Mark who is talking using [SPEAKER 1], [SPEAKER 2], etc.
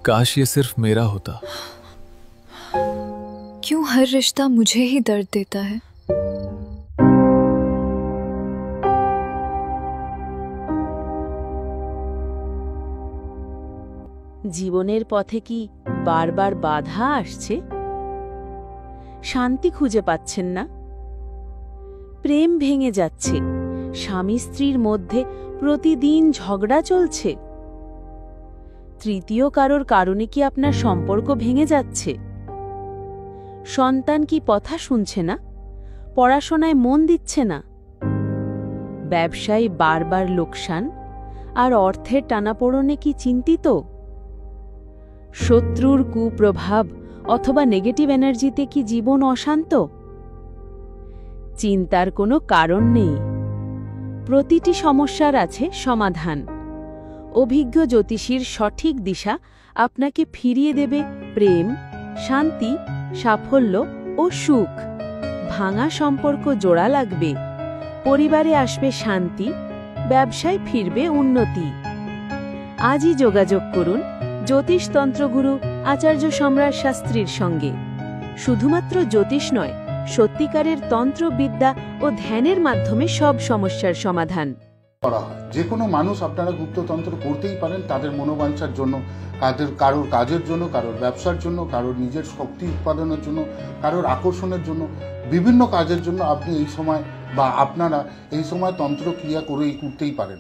[SPEAKER 1] काश ये सिर्फ मेरा होता।
[SPEAKER 2] क्यों हर रिश्ता मुझे ही दर्द देता है?
[SPEAKER 3] জীবনের পথে কি বারবার বাধা আসছে? শান্তি খুঁজে পাচ্ছেন না? প্রেম ভেঙে যাচ্ছে, স্বামী স্ত্রীর মধ্যে প্রতিদিন ঝগড়া চলছে। তৃতীয় কারোর কারণে কি আপনার সম্পর্ক ভেঙে যাচ্ছে? সন্তান কি কথা শুনছে না? পড়াশোনায় মন দিচ্ছে না? ব্যবসায় বারবার লোকসান আর অর্থের টানাপোড়েনে কি চিন্তিত? শত্রুর কুপ্রভাব অথবা নেগেটিভ এনার্জিতে কি জীবন অশান্ত? চিন্তার কোনো কারণ নেই। প্রতিটি সমস্যার আছে সমাধান। অভিজ্ঞ জ্যোতিষীর সঠিক দিশা আপনাকে ফিরিয়ে দেবে প্রেম, শান্তি, সাফল্য ও সুখ। ভাঙা সম্পর্ক জোড়া লাগবে, পরিবারে আসবে শান্তি, ব্যবসায় ফিরবে উন্নতি। আজই যোগাযোগ করুন জ্যোতিষতন্ত্রগুরু আচার্য সম্রাট শাস্ত্রীর সঙ্গে। শুধুমাত্র জ্যোতিষ নয়, সত্যিকারের তন্ত্রবিদ্যা ও ধ্যানের মাধ্যমে সব সমস্যার সমাধান
[SPEAKER 4] করা হয়। যে কোনো মানুষ আপনারা গুপ্ততন্ত্র করতেই পারেন, তাদের মনোবাঞ্ছার জন্য, কারোর কাজের জন্য, কারোর ব্যবসার জন্য, কারোর নিজের শক্তি উৎপাদনের জন্য, কারোর আকর্ষণের জন্য, বিভিন্ন কাজের জন্য আপনি এই সময় বা আপনারা এই সময় তন্ত্র ক্রিয়া করতেই পারেন।